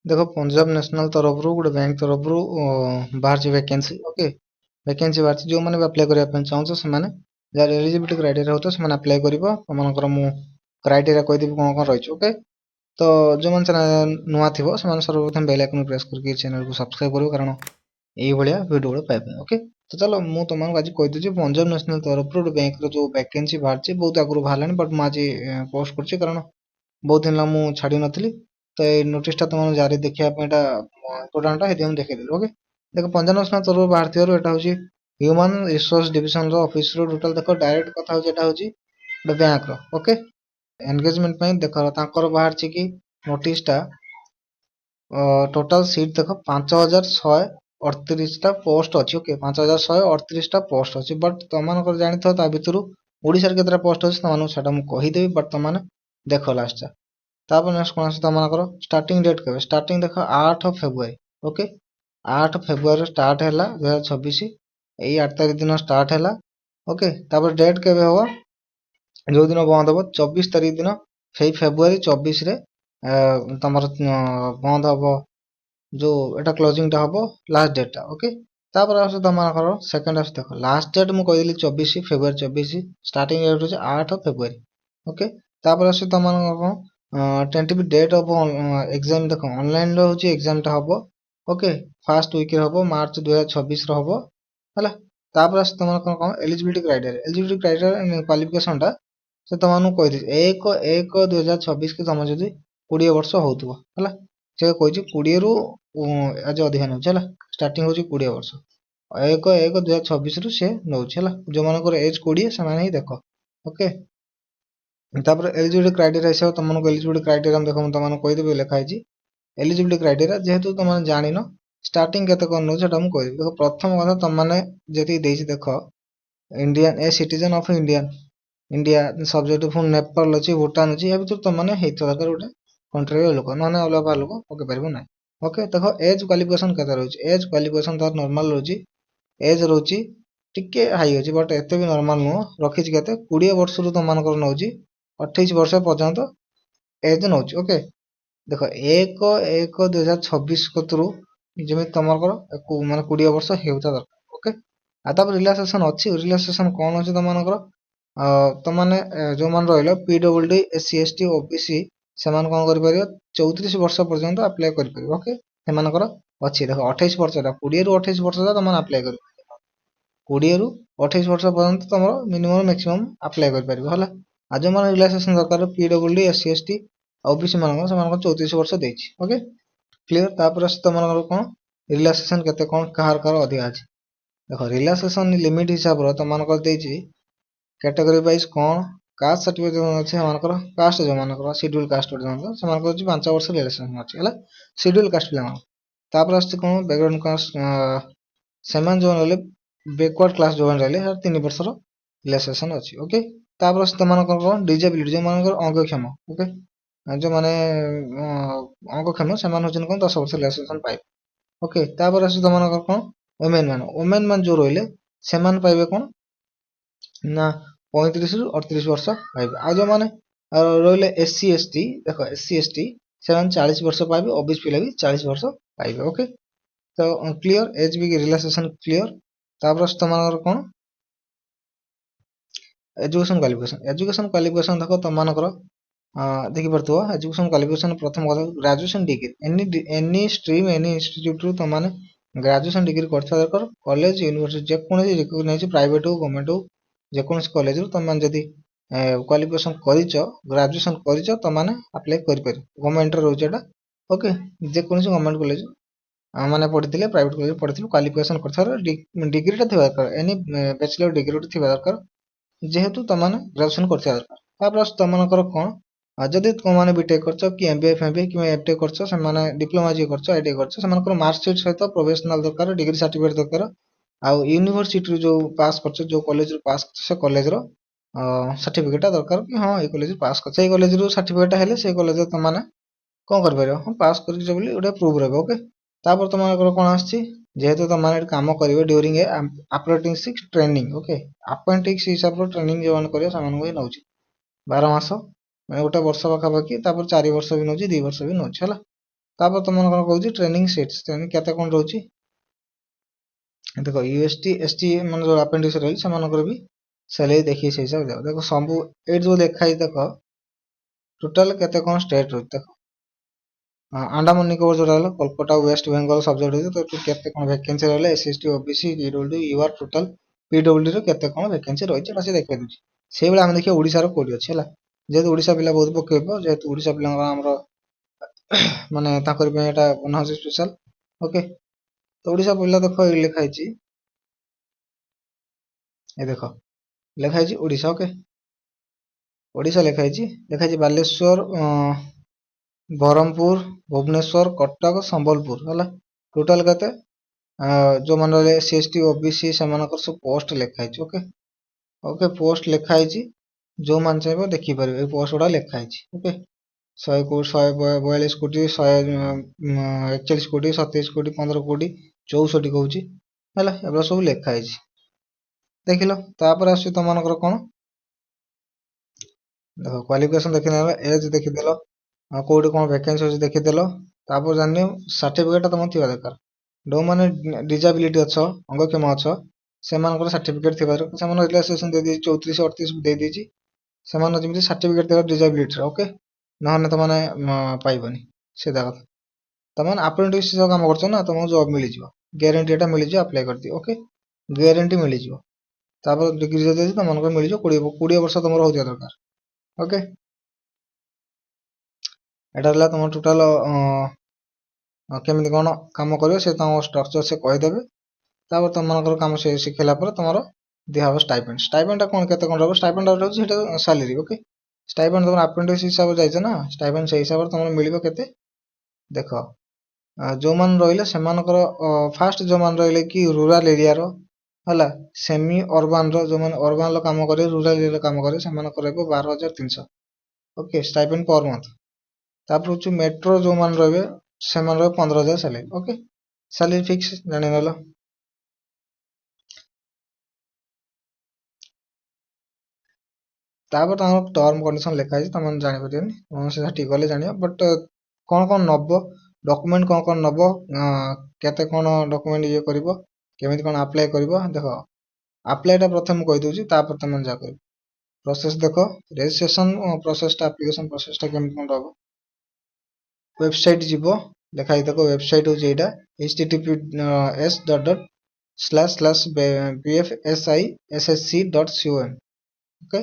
देखो पंजाब नेशनल तरफ गोटे बैंक तरफ बाहर वैकेंसी ओके वैकेंसी बाहर जो मैंने अप्लाई करने चाहूँ से जार एलिजिबिलिटी क्राइटेरिया होता है अप्लाई कर तुमको मु क्राइटेरिया कहीदेवी कौन कौन रही ओके तो जो मैंने नुआ थी सर्वप्रथम बेल आइकन प्रेस करके चैनल को सब्सक्राइब करो कारण यही वीडियो गुड़ा पाइबे ओके तो चलो मु तुमको आज कहीदे पंजाब नेशनल तरफ गोटे बैंक जो वैकेंसी बाहर बहुत आगुरी बाहर बट मुझे पोस्ट कर कारण बहुत दिन मुझे छाड़ी नी तो ये नोटिसटा तुम जारी देखा इम्पोर्टाट है देखी ओके देखो पंजाब नेशनल तरफ बाहर थी यहाँ हूँ human resource division office total देख डायरेक्ट कथा हूँ बैंक ओके एंगेजमेंट देख बाहर कि नोटिसटा टोटाल सीट देख 5138टा पोस्ट अच्छी ओके 5138टा पोस्ट अच्छी बट तुम जानी भितर ओडिशा केतटा पोस्ट अच्छी तुमको से कहीदेवी बट तुमने देख लास्ट तापर नेक्स्ट कौन तुमको स्टार्टिंग डेट के स्टार्टिंग देख 8 फेब्रुआरी ओके 8 फेब्रुआरी स्टार्ट है 2026 यही 8 तारीख दिन स्टार्ट है ओके तापर डेट के हम जो दिन बंद हम 24 तारीख दिन से फेब्रुआरी 24 रे तुम बंद हम जो एटा क्लोजिंग टा हम लास्ट डेटा ओके तापर आस तुम सेकेंड आस देख लास्ट डेट मुझे कहीदेली 24 फेब्रुआरी 24 स्टार्टिंग डेट हूँ 8 फेब्रुआरी ओके तापर आस तुम टेंटिव डेट ऑफ एग्जाम देख ऑनलाइन हूँ एग्जाम टा हम ओके फास्ट वीक हम मार्च 2026 हम है तापर आस तुम कौन एलिजिबिलिटी क्राइटेरिया क्वालिफिकेशन टा से तुमको कही 1/1/2026 के तुम जब 20 वर्ष होथुव है से कही 20 रु आज अधिका नौ स्टार्टिंग हूँ 20 वर्ष 1/1/2026 रु से नौ जो मान एज 20 से ही देख ओके तापर एलिजिबिलिटी क्राइटेरिया हिसाब से तुमको एलिजिबिलिटी क्राइटेरिया देख तुमको कहीदेवी लिखाई एलिजिबिलिटी क्राइटेरिया जेहेतु तुम जान स्टार्टिंग केते कौन नौ मुझे कह देख प्रथम कथा तुमने जी देख Indian a citizen of Indian India subject पुणी नेपाल अच्छी भूटान अच्छी या भर तुमने दरकार गोटे कंट्री लोक ना अलग बाहर लोक पकई पार ना ओके देख एज क्वालिफिकेशन के रोचे एज क्वालिफिकेशन तार नॉर्मल रोचे एज रोचे टिके हाई अच्छी बट एत भी नॉर्मल नुह रखी के 20 वर्ष रु तुम नौ 28 वर्ष पर्यंत एज नौ ओके देख 1/1/2026 कतु जमी तुम माने 20 वर्ष होता दरकार ओके आताप रिलैक्सेशन अच्छी रिलैक्सेशन कौन अच्छी तुम तुमने जो मैंने रहा PWD SC ST OBC से कौन कर 34 वर्ष पर्यंत अप्लाई कर ओके से अच्छी देख 28 वर्ष 20 रु 28 वर्ष तुम अप्लाई कर 20 रु 28 वर्ष पर्यंत तुम मिनिमम मैक्सिमम अप्लाई कर आज जो मैंने रिलैक्सेशन दरकार PWD SC ST OBC मान 34 वर्ष देती ओके क्लीयर तापर तुम कौन रिलैक्सेशन केते कौन कहार कहार अधिक अच्छे देख रिलैक्सेशन लिमिट हिसाब से तुमको देती कैटेगरी वाइज कौन कास्ट सर्टिफिकेट अच्छे कास्ट जो मान शेड्यूल कास्ट से 5 वर्ष रिलेशन अच्छे है शेड्यूल कास्ट पे आस कौन बैकग्राउंड कास्ट से जो रही बैकवर्ड क्लास जो रही 3 वर्ष रिलैक्सेशन अच्छी ओके तापर तुम कौन डिजेबिलिटी जो मान अंगक्षम ओके जो मैंने अंगक्षम से कौन 10 वर्ष रिलैक्सेशन पाइबे ओके तापर आस तुम कौन वोमेन मान जो रही से पाइबे कौन ना 35 रु 38 वर्ष पाइबे आ जो मैंने रही SC ST देख SC ST से 40 वर्ष पाइबे ओबीसी पिला भी 40 वर्ष पाइबे ओके तो क्लियर एज भी रिलैक्सेशन क्लियर तापर तुम कौन एजुकेशन क्वालिफिकेशन देख तुम देखी पार्थ एजुकेशन क्वालिफिकेशन प्रथम कथा graduation degree any stream any institute रु तुम ग्रेजुएशन डिग्री कर दरकार कॉलेज यूनिवर्सिटी जेकोसी रिकग्नाइज प्राइवेट हो गवर्नमेंट हो जेकोसी कॉलेज रु तुम जदि क्वालिफिकेशन ग्रेजुएशन कर अप्लाई कर गवर्नमेंट रोचे ओके जेकोसी गवर्नमेंट कॉलेज मैंने पढ़ी प्राइवेट कॉलेज पढ़ी क्वालिफिकेशन कर डिग्रीटा थी दरकार एनी बैचलर डिग्री थी दरकार जेहेतु तुमने ग्रेजुएशन कर दरकार तुमको कौन जदि तुमने बीटेक कर कि MBA FMBA कि एमटेक कर डिप्लोमा जी कर ITI कर मार्कसीट सहित प्रोफेशनल दरकार डिग्री सर्टिफिकेट दरकार आउ यूनिवर्सिटी जो पास कर जो कॉलेज पास कर कॉलेज सर्टिफिकेट दरकार कि हाँ ये कॉलेज पास कर कॉलेज सर्टिफिकेट है से कॉलेज तुमने कौन कर हाँ पास कर गोटे प्रूफ रहे ओके तापर तुम कौन आसतु तुमने कम करेंगे during apprenticeship training okay apprentice हिसाब से ट्रेनिंग जो मैंने नौ 12 मास मैं गोटे वर्ष पाखापाखि 4 वर्ष भी नौ 2 वर्ष भी नौ है तापर तुम कौन कहूँ ट्रेनिंग सीट्स ट्रेनिंग केते कौन रोची देखो यूएसटी एसटी मान जो अपेंडिक्स रही से भी सैलरी देखिए से हिसाब देखो देखो सब एट जो लिखाई देखो टोटाल केते कौन स्टेट रोच देखो अंडमान निकोबर जो रहा कोलकाता वेस्ट बेंगल सब्जेक्ट होती तो केते कौन वैकेंसी रहा SST OBC EW UR total PW रो केते कौन वैकेंसी रही है देखिए दूसरी से भाई आम देखिए ओडिशा रो कोडी अछि हला जेहेतु ओडिशा पिला बहुत पकेइबो जेहेतु ओडिशा पिला हमरो माने ताकर पे एटा बना होछि स्पेशल ओके तो ओडिशा पिला देखो लिखा है ये देखो लिखा है ओडिशा ओके ओडिशा लिखा है बालेश्वर ब्रह्मपुर भुवनेश्वर कटक संबलपुर है टोटाल केते जो मान रहे एससी एसटी ओबीसी से सब पोस्ट लिखाई ओके ओके पोस्ट लिखाई जो मान चाहिए देखिपारे ये पोस्ट गुड़ा लिखाई ओके 100 कोटी 142 कोटी 141 कोटी 15 कोटी 64 कहूँ है सब लिखाई देख लो तापर आस तुम कौन देखो क्वालिफिकेशन देखने एज देखीदेल कौटी कौन वैकेंसी अच्छे देखीदेल तापर जान सर्टिफिकेट तुम थी दरकार जो मैंने डिजाबिलिटी अच्छ अंगक्षम अच्छ से सर्टिफिकेट थी रिलैक्सेशन दे दी 34 38 दे दी से सर्टिफिकेट देव डिजाबिलिटी ओके ना तुमने पाइबनी सीधा कथा तुम अप्रेंटिस काम कर ना तुमको जॉब मिल जाओ ग्यारंटी एटा मिल जाओ अप्लाई कर दियो ओके ग्यारंटी मिल जाओ तापर डिग्री जब तुमको मिल जाओ 20 वर्ष तुम हो दरकार ओके एटा रहा तुम टोटाल केमी कौन कम कर स्ट्रक्चर से कहीदेवे तापर तुम कम से शिखेला तुम दिहब स्टाइपेंड स्टाइपेंड कौन केते कौन रहा स्टाइपेंड रहा सैलरी ओके स्टाइपेंड तुम अप्रेंटिस हिसाब से जाइए ना स्टाइपेंड से हिसाब से तुम मिल के देख जो मान रहिले सेमानकर फास्ट जो मान रहिले कि रूरल एरिया रो हला सेमी अर्बान रो जो मान अर्बान लो काम करे रूरल एरिया काम करे सेमानकर रहबो 12300 ओके स्टाइपेंड पर मंथ तापर हूँ मेट्रो जो मान रहे से 15,000 सैलरी ओके सैलरी फिक्स जानीगल तापर टर्म कंडीशन लिखा है तुम जापर तुम से ठीक गले जान बट कौन कौन नब डॉक्यूमेंट कौन नब केते कौन डॉक्यूमेंट ये कर केमी कौन अप्लाई कर देख अप्लाईटा प्रथम कहीदे तापर तुम जहाँ कर प्रोसेस देख रजिस्ट्रेशन प्रोसेसटा एप्लिकेशन प्रोसेसटा केमी कौन रहा वेबसाइट जीव लिखाई देख वेबसाइट हूँ यहाँ https://bfsissc.com ओके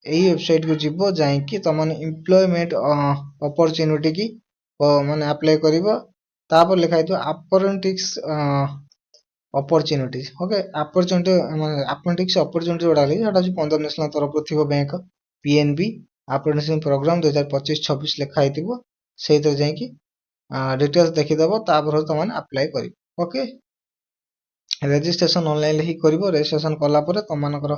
यही वेबसाइट को जीव जाकि तुम एम्प्लॉयमेंट अपॉर्चुनिटी की माने अप्लाई करिवो तापर लिखा है अप्रेंटिस अपॉर्चुनिटीज ओके अपॉर्चुनिटी माने अप्रेंटिस अपॉर्चुनिटी जोड़ा लगी जोटा पंजाब नेशनल तरफ थी बैंक पीएनबी अप्रेंटिस प्रोग्राम 2025-26 लिखाई थी से जाकि डिटेल्स देखीदेव तापर तुम अप्लाई कर ओके रेजिस्ट्रेशन ऑनलाइन ही करिवो रेजिस्ट्रेशन कला परे तुमनकर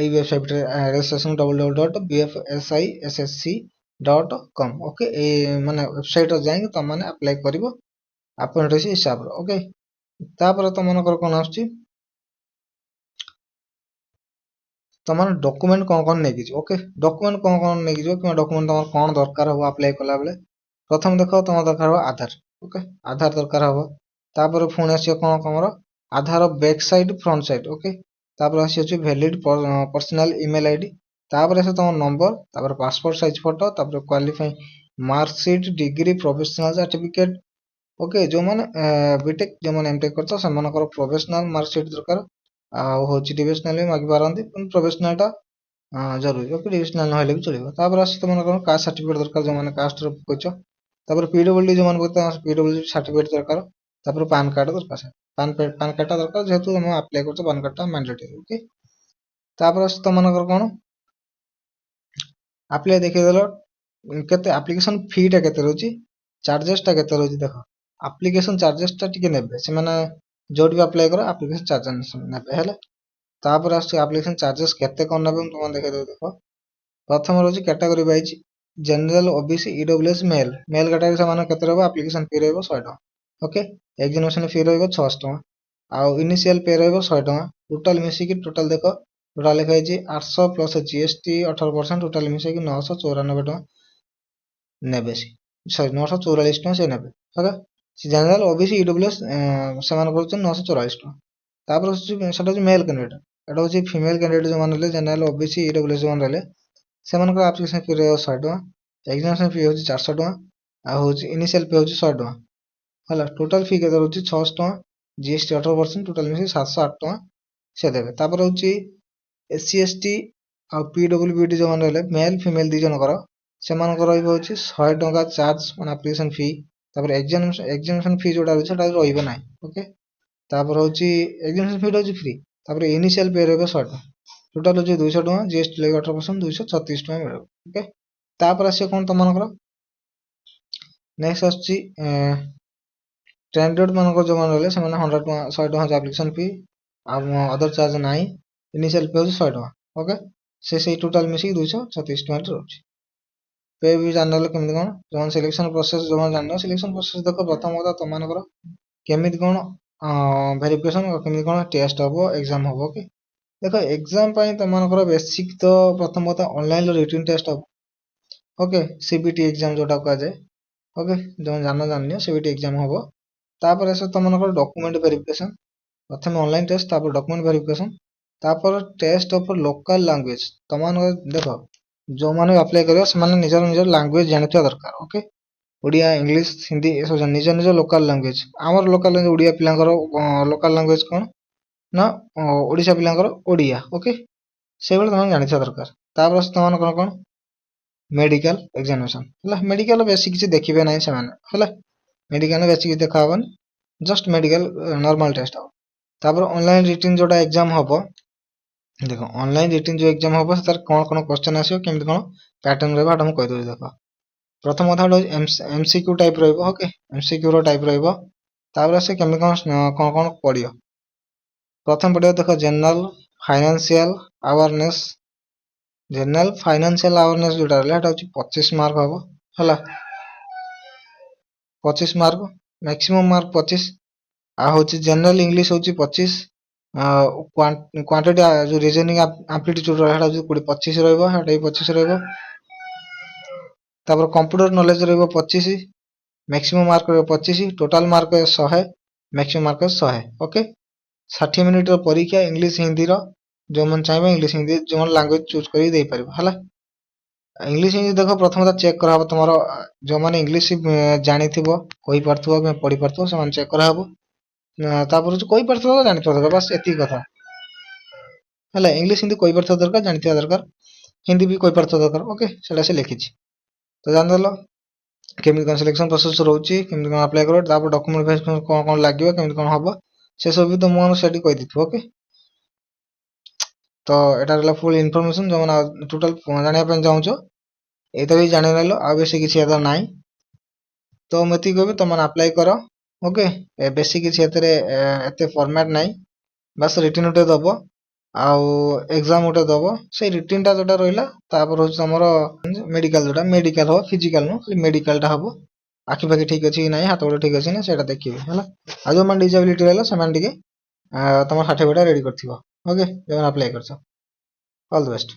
এই ওয়েবসাইটে রেজিস্ট্রেশন www.bfsissc.com ओके ए माने वेबसाइट जाई तुम माने अप्लाई करिवो अप्रेंटिस हिसाब रो ओके तापर तुमनकर कोन आछी तुम डॉक्यूमेंट कौन नहीं जी ओके डॉक्यूमेंट कौन नहीं जो कि डॉक्यूमेंट तुम कौन दरकार हो अप्लाई कला बेले प्रथम देख तुम दरकार हो आधार ओके आधार दरकार हो तापर पुणी आसियो कौन तुमर Aadhaar back side front side okay तापर आसी वैलिड पर्सनल ईमेल आईडी तापर आसे तुम नंबर तापर पासपोर्ट साइज फोटो तापर qualifying marksheet degree professional certificate okay जो माने बीटेक जो माने एमटेक करतो सेमानकर प्रोफेशनल मार्कशीट दरकार हूँ डिविजनाल भी मागी पारती प्रोफेशनलटा जरूरी ओके डिविजनाल ना भी चलो तापर आस तुम कास्ट सर्टिफिकेट दरकार जो मैंने कास्ट रखो तापर पीडब्ल्यूडी जो मैंने पीडब्ल्यूडी सर्टिफिकेट दरकार तापर पैन कार्ड दरकार पैन कार्डटा दरकार जेहेतु तुम अप्लाई कर पैन कार्डटा मैंडेटरी ओके तापर आस तुम कौन अप्लाई देखीदेल केते एप्लिकेशन फीटा केते रोची चार्जेसटा केते रोची देख एप्लिकेशन चार्जेसटा टिके नेबे से माने जोट भी अप्लाई करो एप्लिकेशन चार्जेस नेबे हेले तापर आस एप्लिकेशन चार्जेस केते कोन नेबे तुम देखै देख प्रथम रोची category wise general OBC EWS male male category से माने केते रहबो एप्लिकेशन फी रहबो 100 टका ओके एग्जामिनेशन फी रहबो 600 टका आ इनिशियल पे रहबो 100 टका टोटल मिसी की टोटल देखो टोटल लिखा है 800 प्लस जीएसटी 18% टोटल मिसी की 994 टका नेबे सॉरी 944 टଙ୍କା से नेबे ओके जनरल ओबीसी ईडब्ल्यूएस ସେମାନେ କରୁଛନ୍ତି 944 ଟଙ୍କା ତାପରେ ସେଟା ହେଉଛି ମେଲ୍ କ୍ୟାଣ୍ଡିଡେଟ୍ ଏଟା ହେଉଛି ଫିମେଲ୍ କ୍ୟାଣ୍ଡିଡେଟ୍ ଯେଉଁମାନେ ରହିଲେ ଜେନେରାଲ ଓବିସି ईडब्ल्यूएस ଯେଉଁମାନେ ରହିଲେ ସେମାନଙ୍କର ଆପ୍ଲିକେସନ୍ ଫି ରହିବ 100 ଟଙ୍କା ଏକ୍ସାମିନେସନ୍ ଫି ହେଉଛି 400 ଟଙ୍କା ଆଉ ହେଉଛି ଇନିସିଆଲ୍ ପେ ହେଉଛି 100 ଟଙ୍କା ହେଲା ଟୋଟାଲ୍ ଫି କେତେ ରହୁଛି 600 ଟଙ୍କା ଜିଏସଟି 18% ଟୋଟାଲ୍ ମିଶି 708 ଟଙ୍କା ସେ ଦେବେ ତାପରେ ହେଉଛି ଏସସି ଏସଟି ଆଉ ପିଡବ୍ଲ୍ୟୁବିଡି ଯେଉଁମାନେ ରହିଲେ ମେଲ୍ ଫିମେଲ୍ ଦୁଇ ଜଣଙ୍କର ସେମାନଙ୍କର ରହିବ ହେଉଛି 100 ଟଙ୍କା ଚାର୍ଜ ମାନେ ଆପ୍ଲିକେସନ୍ ଫି ତାପରେ ଏକ୍ସାମିନେସନ୍ ଫି ଯେଉଁଟା ରହିଛି ସେଟା ରହିବ ନାହିଁ ଓକେ ତାପରେ ହେଉଛି ଏକ୍ସାମିନେସନ୍ ଫି ହେଉଛି ଫ୍ରି ତାପରେ ଇନିସିଆଲ୍ ପେ ରହିବ 100 ଟଙ୍କା ଟୋଟାଲ୍ ହେଉଛି 200 ଟଙ୍କା ଜିଏସଟି ଲାଗି 18% 236 ଟଙ୍କା ମିଳିବ ଓକେ ତାପରେ ଆସିବ କ'ଣ ତମମାନଙ୍କର ନେକ୍ସଟ ଆସୁଛି କ୍ୟାଣ୍ଡିଡେଟ୍ ମାନଙ୍କର ଯେଉଁମାନେ ରହିଲେ ସେମାନେ 100 ଟଙ୍କା 100 ଟଙ୍କା ଆପ୍ଲିକେସନ୍ ଫି ଆଉ ଅଦର ଚାର୍ଜ ନାହିଁ ଇନିସିଆଲ୍ ପେ ହେଉଛି 100 ଟଙ୍କା ଓକେ ସେଇ ଟୋଟାଲ୍ ମିଶିକି 236 ଟଙ୍କାରେ ରହୁଛି ପେ ବି ଜାଣିନେଲେ କେମିତି କ'ଣ ଯେଉଁମାନେ ସିଲେକ୍ସନ୍ ପ୍ରୋସେସ୍ ଯେଉଁମାନେ ଜାଣିନ ସିଲେକ୍ସନ୍ ପ୍ରୋସେସ୍ ଦେଖ ପ୍ରଥମ କଥା ତମମାନଙ୍କର କେମିତି କ'ଣ ଭେରିଫିକେସନ୍ କେମିତି କ'ଣ ଟେଷ୍ଟ ହେବ ଏକ୍ଜାମ୍ ହେବ ଓକେ ଦେଖ ଏକ୍ଜାମ୍ ପାଇଁ ତମମାନଙ୍କର ବେସିକ୍ ତ ପ୍ରଥମ କଥା ଅନଲାଇନ୍ର ରିଟିନ୍ ଟେଷ୍ଟ ହେବ ଓକେ ସିବିଟି ଏକ୍ଜାମ୍ ଯେଉଁଟା କୁହାଯାଏ ଓକେ ଯେଉଁମାନେ ଜାଣିନିଅ ସିବିଟି ଏକ୍ଜାମ୍ ହେବ ତାପରେ ଆସିବ ତମମାନଙ୍କର ଡକୁମେଣ୍ଟ ଭେରିଫିକେସନ୍ ପ୍ରଥମେ ଅନଲାଇନ୍ ଟେଷ୍ଟ ତାପରେ ଡକୁମେଣ୍ଟ ଭେରିଫିକେସନ୍ ତାପରେ ଟେଷ୍ଟ ଅଫ୍ ଲୋକାଲ୍ ଲାଙ୍ଗୁଏଜ୍ ତମମାନଙ୍କର ଦେଖ ଯେଉଁମାନେ ଆପ୍ଲାଏ କରିବ ସେମାନେ ନିଜର ଲାଙ୍ଗୁଏଜ୍ ଜାଣିଥିବା ଦରକାର ଓକେ ଓଡ଼ିଆ ଇଂଲିଶ ହିନ୍ଦୀ ଏସବୁ ନିଜ ଲୋକାଲ୍ ଲାଙ୍ଗୁଏଜ୍ ଆମର ଲୋକାଲ୍ ଲାଙ୍ଗୁଏଜ୍ ଓଡ଼ିଆ ପିଲାଙ୍କର ଲୋକାଲ୍ ଲାଙ୍ଗୁଏଜ୍ କ'ଣ ନା ଓଡ଼ିଶା ପିଲାଙ୍କର ଓଡ଼ିଆ ଓକେ ସେଇଭଳି ତମେ ଜାଣିଥିବା ଦରକାର ତାପରେ ତମମାନଙ୍କର କ'ଣ ମେଡ଼ିକାଲ ଏକ୍ଜାମିନେସନ୍ ହେଲା ମେଡ଼ିକାଲ ବେଶୀ କିଛି ଦେଖିବେ ନାହିଁ ସେମାନେ ହେଲା ମେଡ଼ିକାଲ ବେଶୀ କିଛି ଦେଖା ହେବନି ଜଷ୍ଟ ମେଡ଼ିକାଲ ନର୍ମାଲ ଟେଷ୍ଟ ହେବ ତାପରେ ଅନଲାଇନ୍ ରିଟିନ୍ ଯେଉଁଟା ଏକ୍ଜାମ୍ ହେବ ଦେଖ ଅନଲାଇନ୍ ରିଟିନ୍ ଯେଉଁ ଏକ୍ଜାମ୍ ହେବ ସେଥିରେ କ'ଣ କ'ଣ କ୍ୱେଶ୍ଚନ୍ ଆସିବ କେମିତି କ'ଣ ପ୍ୟାଟର୍ନ ରହିବ ସେଇଟା ମୁଁ କହିଦେଉଛି ଦେଖ ପ୍ରଥମ କଥା ହେଉଛି ଏମସିକ୍ୟୁ ଟାଇପ୍ ରହିବ ଓକେ ଏମସିକ୍ୟୁର ଟାଇପ୍ ରହିବ ତାପରେ ସେ କେମିତି କ'ଣ ପଡ଼ିବ ପ୍ରଥମ ପଡ଼ିବ ଦେଖ general financial awareness general financial awareness ଯେଉଁଟା ରହିଲା ସେଇଟା ହେଉଛି 25 ମାର୍କ ହେବ ହେଲା 25 ମାର୍କ ମ୍ୟାକ୍ସିମମ୍ ମାର୍କ 25 ଆଉ ହେଉଛି ଜେନେରାଲ ଇଂଲିଶ ହେଉଛି 25 କ୍ୱାଣ୍ଟିଟି ଯେଉଁ ରିଜନିଂ ଆପ୍ଟିଟ୍ୟୁଡ୍ ରହିଲା ସେଇଟା ହେଉଛି 25 ରହିବ ସେଇଟା ବି 25 ରହିବ ତାପରେ କମ୍ପ୍ୟୁଟର ନଲେଜ ରହିବ 25 ମ୍ୟାକ୍ସିମମ୍ ମାର୍କ ରହିବ 25 total mark 100 maximum mark 100 okay 60 ମିନିଟ୍ର ପରୀକ୍ଷା ଇଂଲିଶ ହିନ୍ଦୀର ଯେଉଁମାନେ ଚାହିଁବେ ଇଂଲିଶ ହିନ୍ଦୀ ଯେଉଁମାନେ ଲାଙ୍ଗୁଏଜ୍ ଚୁଜ୍ କରିକି ଦେଇପାରିବ ହେଲା ଇଂଲିଶ ହିନ୍ଦୀ ଦେଖ ପ୍ରଥମତଃ ଚେକ୍ କରାହେବ ତୁମର ଯେଉଁମାନେ ଇଂଲିଶ ଜାଣିଥିବ କହିପାରୁଥିବ କିମ୍ବା ପଢ଼ିପାରୁଥିବ ସେମାନେ ଚେକ୍ କରାହେବ ତାପରେ ହେଉଛି କହିପାରୁଥିବ ଜାଣିଥିବା ଦରକାର ବାସ୍ ଏତିକି କଥା ହେଲା ଇଂଲିଶ ହିନ୍ଦୀ କହିପାରୁଥିବା ଦରକାର ଜାଣିଥିବା ଦରକାର ହିନ୍ଦୀ ବି କହିପାରୁଥିବା ଦରକାର ଓକେ ସେଇଟା ସେ ଲେଖିଛି ତ ଜାଣିଦେଲ କେମିତି କ'ଣ ସିଲେକ୍ସନ୍ ପ୍ରୋସେସ୍ ରହୁଛି କେମିତି କ'ଣ ଆପ୍ଲାଏ କରିବ ତାପରେ ଡକୁମେଣ୍ଟ ଭେରିଫିକେସନ୍ କ'ଣ କ'ଣ ଲାଗିବ କେମିତି କ'ଣ ହେବ ସେସବୁ ବି ତୁମକୁ ସେଠି କହିଦେଇଥିବ ଓକେ ତ ଏଇଟା ରହିଲା ଫୁଲ୍ ଇନଫର୍ମେସନ୍ ଯେଉଁମାନେ ଟୋଟାଲ୍ ଜାଣିବା ପାଇଁ ଚାହୁଁଛ ଏଇଟା ବି ଜାଣିନେଲ ଆଉ ବେଶୀ କିଛି ଏଥିରେ ନାହିଁ ତ ମୁଁ ଏତିକି କହିବି ତୁମମାନେ ଆପ୍ଲାଏ କର ଓକେ ବେଶୀ କିଛି ଏଥିରେ ଏତେ ଫର୍ମାଟ୍ ନାହିଁ ବାସ୍ ରିଟିନ୍ ଗୋଟେ ଦେବ ଆଉ ଏକ୍ଜାମ୍ ଗୋଟେ ଦେବ ସେଇ ରିଟିନ୍ଟା ଯେଉଁଟା ରହିଲା ତାପରେ ହେଉଛି ତୁମର ମେଡ଼ିକାଲ ଯେଉଁଟା ମେଡ଼ିକାଲ ହେବ ଫିଜିକାଲ ନୁହଁ ଖାଲି ମେଡ଼ିକାଲଟା ହେବ ଆଖି ପାଖି ଠିକ୍ ଅଛି କି ନାହିଁ ହାତ ଗୋଡ଼ ଠିକ୍ ଅଛି ନା ସେଇଟା ଦେଖିବେ ହେଲା ଆଉ ଯେଉଁମାନେ ଡିଜାବିଲିଟି ରହିଲା ସେମାନେ ଟିକେ ତମ ସାର୍ଟିଫିକେଟ୍ ରେଡ଼ି କରିଥିବ ଓକେ ଯେଉଁମାନେ ଆପ୍ଲାଏ କରିଛ ଅଲ୍ ଦ ବେଷ୍ଟ